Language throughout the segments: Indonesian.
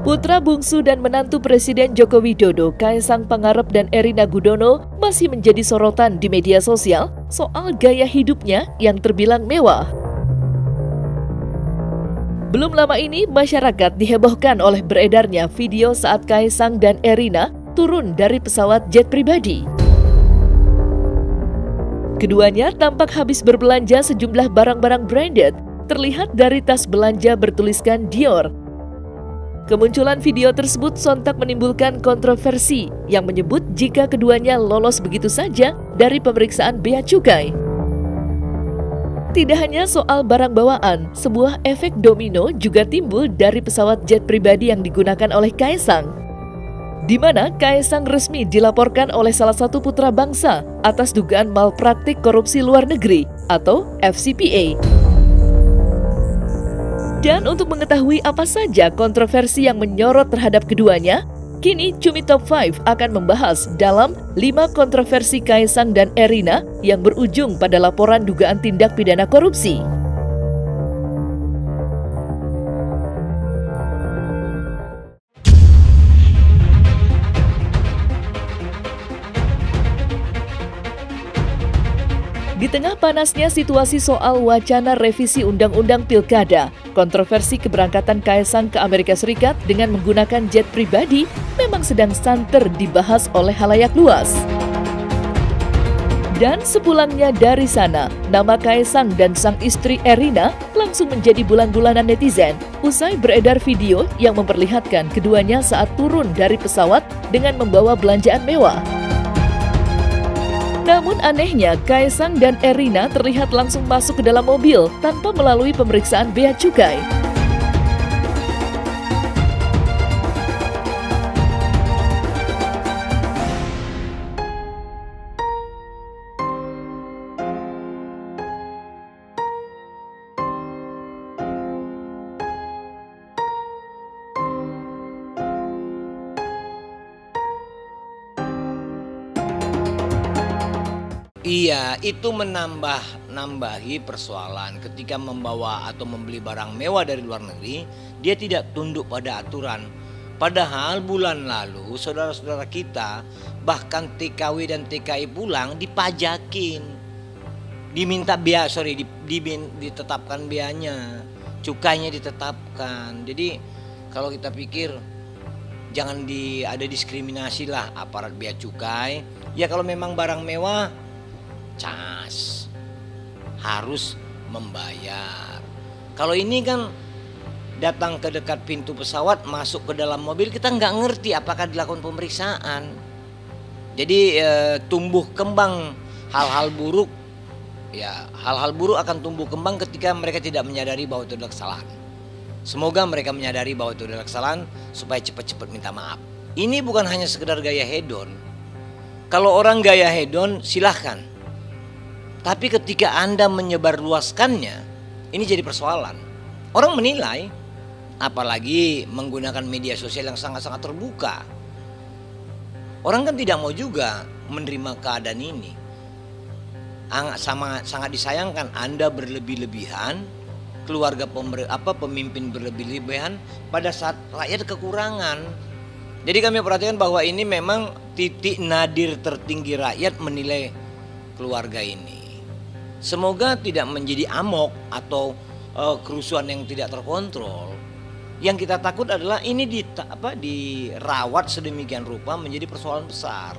Putra bungsu dan menantu Presiden Joko Widodo, Kaesang Pangarep dan Erina Gudono masih menjadi sorotan di media sosial soal gaya hidupnya yang terbilang mewah. Belum lama ini, masyarakat dihebohkan oleh beredarnya video saat Kaesang dan Erina turun dari pesawat jet pribadi. Keduanya tampak habis berbelanja sejumlah barang-barang branded, terlihat dari tas belanja bertuliskan Dior. Kemunculan video tersebut sontak menimbulkan kontroversi yang menyebut jika keduanya lolos begitu saja dari pemeriksaan bea cukai. Tidak hanya soal barang bawaan, sebuah efek domino juga timbul dari pesawat jet pribadi yang digunakan oleh Kaesang, di mana Kaesang resmi dilaporkan oleh salah satu putra bangsa atas dugaan malpraktik korupsi luar negeri atau FCPA. Dan untuk mengetahui apa saja kontroversi yang menyorot terhadap keduanya, kini Cumi Top 5 akan membahas dalam 5 kontroversi Kaesang dan Erina yang berujung pada laporan dugaan tindak pidana korupsi. Di tengah panasnya situasi soal wacana revisi Undang-Undang Pilkada, kontroversi keberangkatan Kaesang ke Amerika Serikat dengan menggunakan jet pribadi memang sedang santer dibahas oleh halayak luas. Dan sepulangnya dari sana, nama Kaesang dan sang istri Erina langsung menjadi bulan-bulanan netizen usai beredar video yang memperlihatkan keduanya saat turun dari pesawat dengan membawa belanjaan mewah. Namun anehnya, Kaesang dan Erina terlihat langsung masuk ke dalam mobil tanpa melalui pemeriksaan bea cukai. Iya, itu menambahi persoalan ketika membawa atau membeli barang mewah dari luar negeri, dia tidak tunduk pada aturan. Padahal bulan lalu saudara-saudara kita bahkan TKW dan TKI pulang dipajakin. Diminta ditetapkan beanya, cukainya ditetapkan. Jadi kalau kita pikir jangan ada diskriminasi lah aparat bea cukai. Ya kalau memang barang mewah cas harus membayar. Kalau ini kan datang ke dekat pintu pesawat, masuk ke dalam mobil, kita nggak ngerti apakah dilakukan pemeriksaan. Jadi tumbuh kembang hal-hal buruk. Ya, hal-hal buruk akan tumbuh kembang ketika mereka tidak menyadari bahwa itu adalah kesalahan. Semoga mereka menyadari bahwa itu adalah kesalahan supaya cepat-cepat minta maaf. Ini bukan hanya sekedar gaya hedon. Kalau orang gaya hedon silahkan. Tapi ketika Anda menyebarluaskannya, ini jadi persoalan. Orang menilai, apalagi menggunakan media sosial yang sangat-sangat terbuka. Orang kan tidak mau juga menerima keadaan ini. Sangat disayangkan Anda berlebih-lebihan, keluarga pemimpin berlebih-lebihan pada saat rakyat kekurangan. Jadi kami perhatikan bahwa ini memang titik nadir tertinggi rakyat menilai keluarga ini. Semoga tidak menjadi amok atau kerusuhan yang tidak terkontrol. Yang kita takut adalah ini dirawat sedemikian rupa menjadi persoalan besar.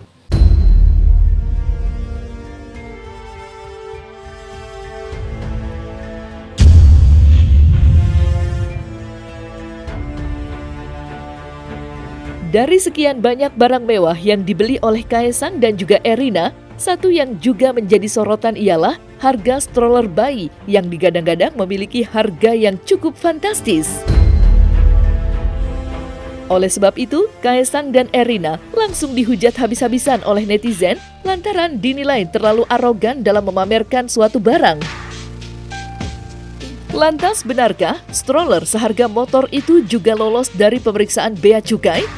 Dari sekian banyak barang mewah yang dibeli oleh Kaesang dan juga Erina, satu yang juga menjadi sorotan ialah harga stroller bayi yang digadang-gadang memiliki harga yang cukup fantastis. Oleh sebab itu, Kaesang dan Erina langsung dihujat habis-habisan oleh netizen lantaran dinilai terlalu arogan dalam memamerkan suatu barang. Lantas benarkah stroller seharga motor itu juga lolos dari pemeriksaan bea cukai?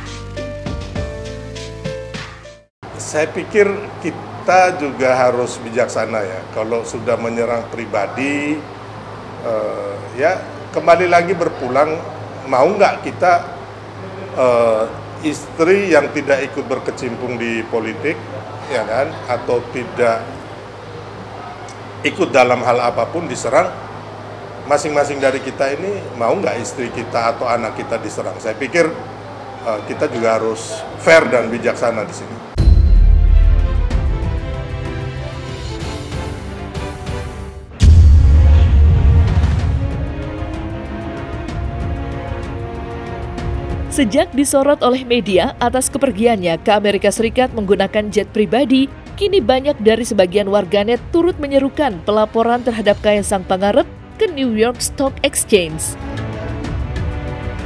Saya pikir kita juga harus bijaksana ya. Kalau sudah menyerang pribadi, ya kembali lagi berpulang, mau nggak kita istri yang tidak ikut berkecimpung di politik, ya kan, atau tidak ikut dalam hal apapun diserang, masing-masing dari kita ini mau nggak istri kita atau anak kita diserang? Saya pikir kita juga harus fair dan bijaksana di sini. Sejak disorot oleh media atas kepergiannya ke Amerika Serikat menggunakan jet pribadi, kini banyak dari sebagian warganet turut menyerukan pelaporan terhadap Kaesang Pangarep ke New York Stock Exchange.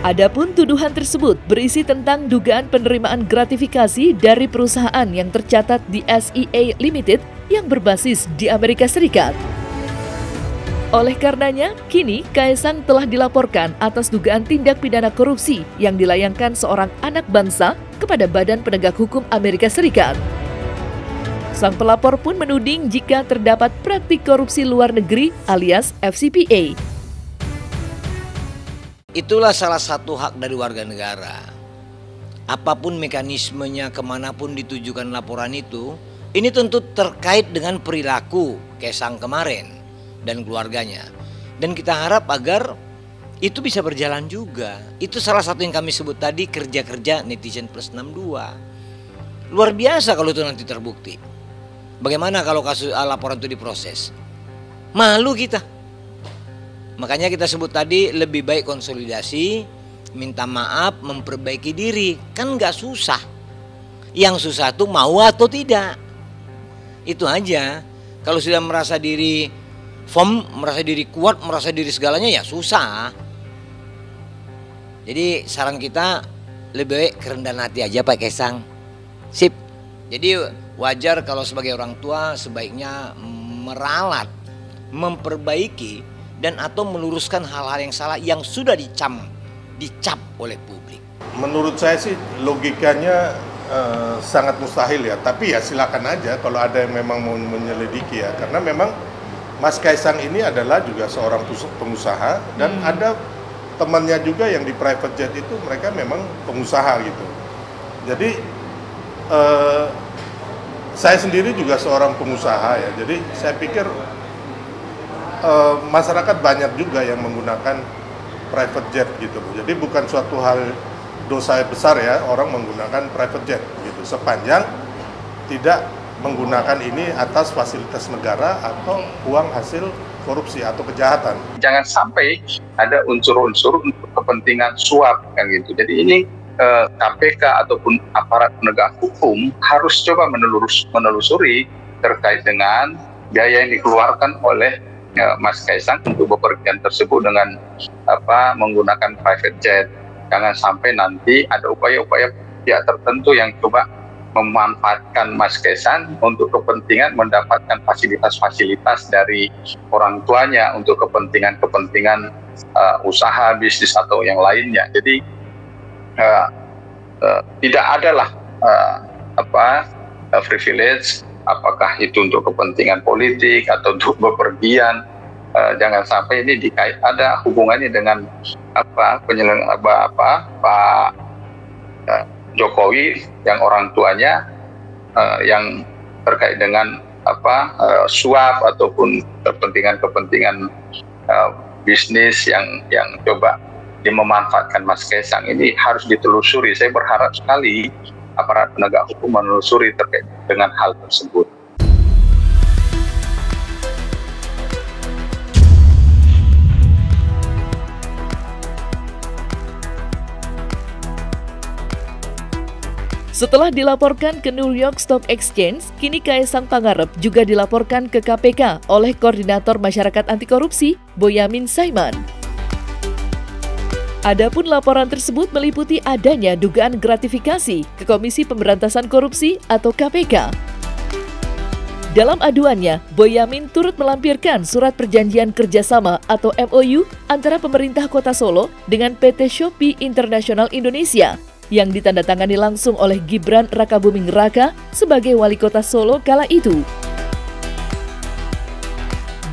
Adapun tuduhan tersebut berisi tentang dugaan penerimaan gratifikasi dari perusahaan yang tercatat di SEA Limited yang berbasis di Amerika Serikat. Oleh karenanya, kini Kaesang telah dilaporkan atas dugaan tindak pidana korupsi yang dilayangkan seorang anak bangsa kepada Badan Penegak Hukum Amerika Serikat. Sang pelapor pun menuding jika terdapat praktik korupsi luar negeri alias FCPA. Itulah salah satu hak dari warga negara. Apapun mekanismenya, kemanapun ditujukan laporan itu, ini tentu terkait dengan perilaku Kaesang kemarin dan keluarganya. Dan kita harap agar itu bisa berjalan juga. Itu salah satu yang kami sebut tadi, kerja-kerja netizen plus 62. Luar biasa kalau itu nanti terbukti. Bagaimana kalau kasus laporan itu diproses? Malu kita. Makanya kita sebut tadi lebih baik konsolidasi, minta maaf, memperbaiki diri. Kan nggak susah. Yang susah tuh mau atau tidak. Itu aja. Kalau sudah merasa diri merasa diri kuat, merasa diri segalanya, ya susah. Jadi saran kita lebih baik kerendahan hati aja Pak Kaesang. Sip. Jadi wajar kalau sebagai orang tua sebaiknya meralat, memperbaiki dan atau meluruskan hal-hal yang salah yang sudah dicap oleh publik. Menurut saya sih logikanya sangat mustahil ya. Tapi ya silakan aja kalau ada yang memang mau menyelidiki ya. Karena memang Mas Kaesang ini adalah juga seorang pengusaha dan ada temannya juga yang di private jet itu mereka memang pengusaha gitu. Jadi saya sendiri juga seorang pengusaha ya. Jadi saya pikir masyarakat banyak juga yang menggunakan private jet gitu. Jadi bukan suatu hal dosa besar ya orang menggunakan private jet gitu. Sepanjang tidak menggunakan ini atas fasilitas negara atau uang hasil korupsi atau kejahatan. Jangan sampai ada unsur-unsur untuk kepentingan suap kan gitu. Jadi ini KPK ataupun aparat penegak hukum harus coba menelusuri terkait dengan biaya yang dikeluarkan oleh Mas Kaesang untuk bepergian tersebut dengan menggunakan private jet. Jangan sampai nanti ada upaya-upaya pihak tertentu yang coba memanfaatkan Mas Kaesang untuk kepentingan mendapatkan fasilitas-fasilitas dari orang tuanya untuk kepentingan usaha, bisnis atau yang lainnya. Jadi tidak adalah privilege, apakah itu untuk kepentingan politik atau untuk bepergian. Jangan sampai ini ada hubungannya dengan Pak Jokowi yang orang tuanya yang terkait dengan suap ataupun kepentingan bisnis yang coba memanfaatkan Mas Kaesang ini harus ditelusuri. Saya berharap sekali aparat penegak hukum menelusuri terkait dengan hal tersebut. Setelah dilaporkan ke New York Stock Exchange, kini Kaesang Pangarep juga dilaporkan ke KPK oleh Koordinator Masyarakat Anti Korupsi, Boyamin Saiman. Adapun laporan tersebut meliputi adanya dugaan gratifikasi ke Komisi Pemberantasan Korupsi atau KPK. Dalam aduannya, Boyamin turut melampirkan surat perjanjian kerjasama atau MOU antara pemerintah Kota Solo dengan PT Shopee International Indonesia yang ditandatangani langsung oleh Gibran Rakabuming Raka sebagai wali kota Solo kala itu.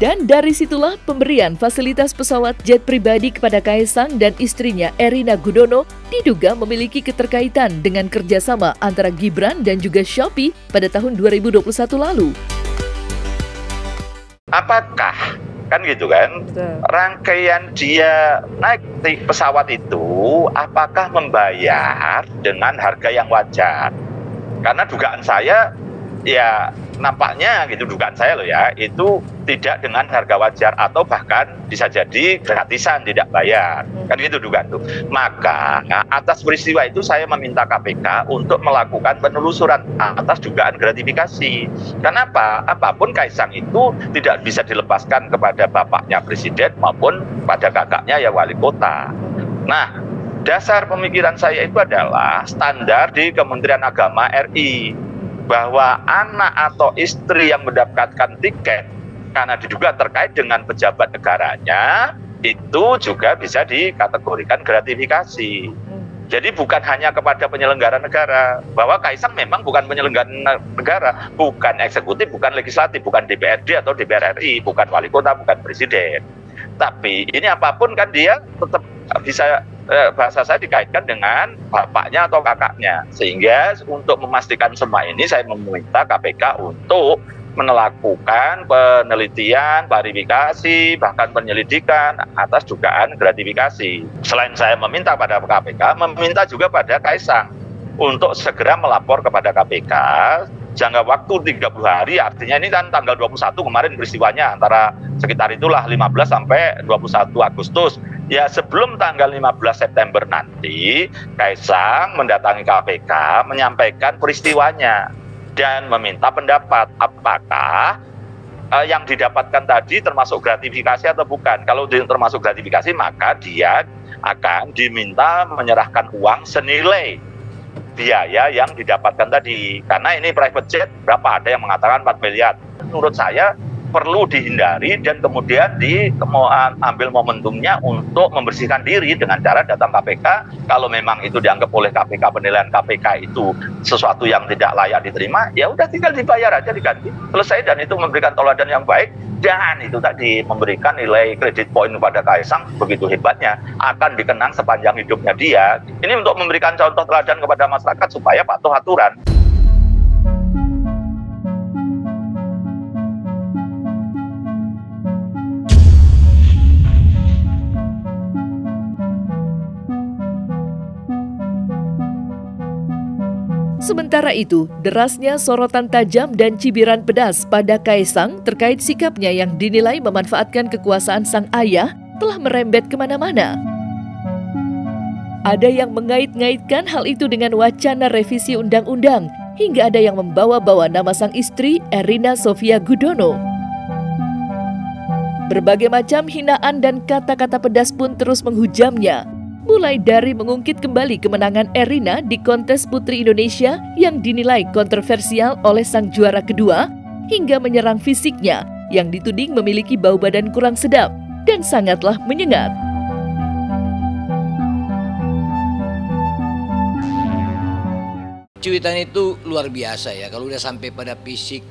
Dan dari situlah pemberian fasilitas pesawat jet pribadi kepada Kaisang dan istrinya Erina Gudono diduga memiliki keterkaitan dengan kerjasama antara Gibran dan juga Shopee pada tahun 2021 lalu. Apakah, kan gitu kan, rangkaian dia naik di pesawat itu apakah membayar dengan harga yang wajar? Karena dugaan saya, ya nampaknya gitu, dugaan saya loh ya, itu tidak dengan harga wajar atau bahkan bisa jadi gratisan, tidak bayar, kan gitu dugaan tuh. Maka atas peristiwa itu saya meminta KPK untuk melakukan penelusuran atas dugaan gratifikasi. Kenapa? Apapun Kaisang itu tidak bisa dilepaskan kepada bapaknya presiden maupun pada kakaknya ya wali kota. Nah, dasar pemikiran saya itu adalah standar di Kementerian Agama RI, bahwa anak atau istri yang mendapatkan tiket karena diduga terkait dengan pejabat negaranya itu juga bisa dikategorikan gratifikasi. Jadi bukan hanya kepada penyelenggara negara, bahwa Kaisang memang bukan penyelenggara negara, bukan eksekutif, bukan legislatif, bukan DPRD atau DPR RI, bukan wali kota, bukan presiden. Tapi ini apapun kan dia tetap bisa, bahasa saya dikaitkan dengan bapaknya atau kakaknya. Sehingga untuk memastikan semua ini saya meminta KPK untuk melakukan penelitian, klarifikasi, bahkan penyelidikan atas dugaan gratifikasi. Selain saya meminta pada KPK, meminta juga pada Kaisang untuk segera melapor kepada KPK jangka waktu 30 hari, artinya ini kan tanggal 21 kemarin peristiwanya, antara sekitar itulah 15 sampai 21 Agustus. Ya sebelum tanggal 15 September nanti, Kaisang mendatangi KPK menyampaikan peristiwanya dan meminta pendapat apakah yang didapatkan tadi termasuk gratifikasi atau bukan. Kalau termasuk gratifikasi maka dia akan diminta menyerahkan uang senilai biaya yang didapatkan tadi. Karena ini private jet, berapa? Ada yang mengatakan 4 miliar. Menurut saya perlu dihindari dan kemudian diambil momentumnya untuk membersihkan diri dengan cara datang KPK. Kalau memang itu dianggap oleh KPK, penilaian KPK itu sesuatu yang tidak layak diterima, ya udah tinggal dibayar aja, diganti, selesai. Dan itu memberikan teladan yang baik, dan itu tadi memberikan nilai kredit poin kepada Kaisang begitu hebatnya, akan dikenang sepanjang hidupnya dia. Ini untuk memberikan contoh teladan kepada masyarakat supaya patuh aturan. Sementara itu, derasnya sorotan tajam dan cibiran pedas pada Kaisang terkait sikapnya yang dinilai memanfaatkan kekuasaan sang ayah telah merembet kemana-mana. Ada yang mengait-ngaitkan hal itu dengan wacana revisi undang-undang, hingga ada yang membawa-bawa nama sang istri Erina Sofia Gudono. Berbagai macam hinaan dan kata-kata pedas pun terus menghujamnya. Mulai dari mengungkit kembali kemenangan Erina di kontes Putri Indonesia yang dinilai kontroversial oleh sang juara kedua, hingga menyerang fisiknya yang dituding memiliki bau badan kurang sedap dan sangatlah menyengat. Cuitan itu luar biasa ya, kalau udah sampai pada fisik,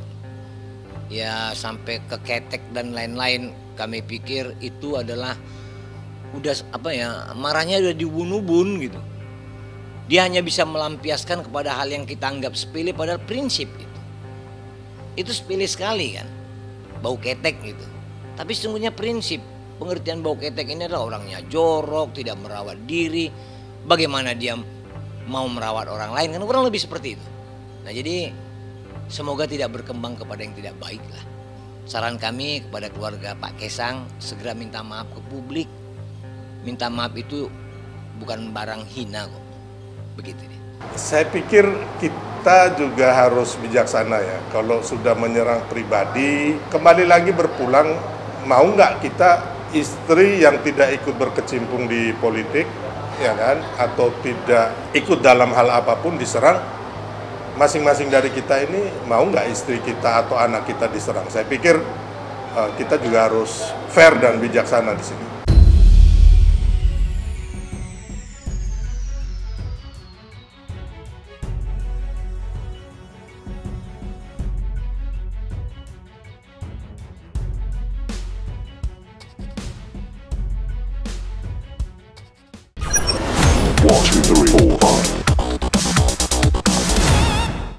ya sampai ke ketek dan lain-lain, kami pikir itu adalah udah marahnya udah diubun-ubun gitu. Dia hanya bisa melampiaskan kepada hal yang kita anggap sepele, padahal prinsip gitu. Itu sepele sekali kan, bau ketek gitu. Tapi sesungguhnya prinsip pengertian bau ketek ini adalah orangnya jorok, tidak merawat diri. Bagaimana dia mau merawat orang lain, kan kurang lebih seperti itu. Nah jadi semoga tidak berkembang kepada yang tidak baik lah. Saran kami kepada keluarga Pak Kaisang, segera minta maaf ke publik. Minta maaf itu bukan barang hina kok, begitu dia. Saya pikir kita juga harus bijaksana ya. Kalau sudah menyerang pribadi, kembali lagi berpulang, mau nggak kita istri yang tidak ikut berkecimpung di politik, ya kan, atau tidak ikut dalam hal apapun diserang, masing-masing dari kita ini mau nggak istri kita atau anak kita diserang. Saya pikir kita juga harus fair dan bijaksana di sini. to the report.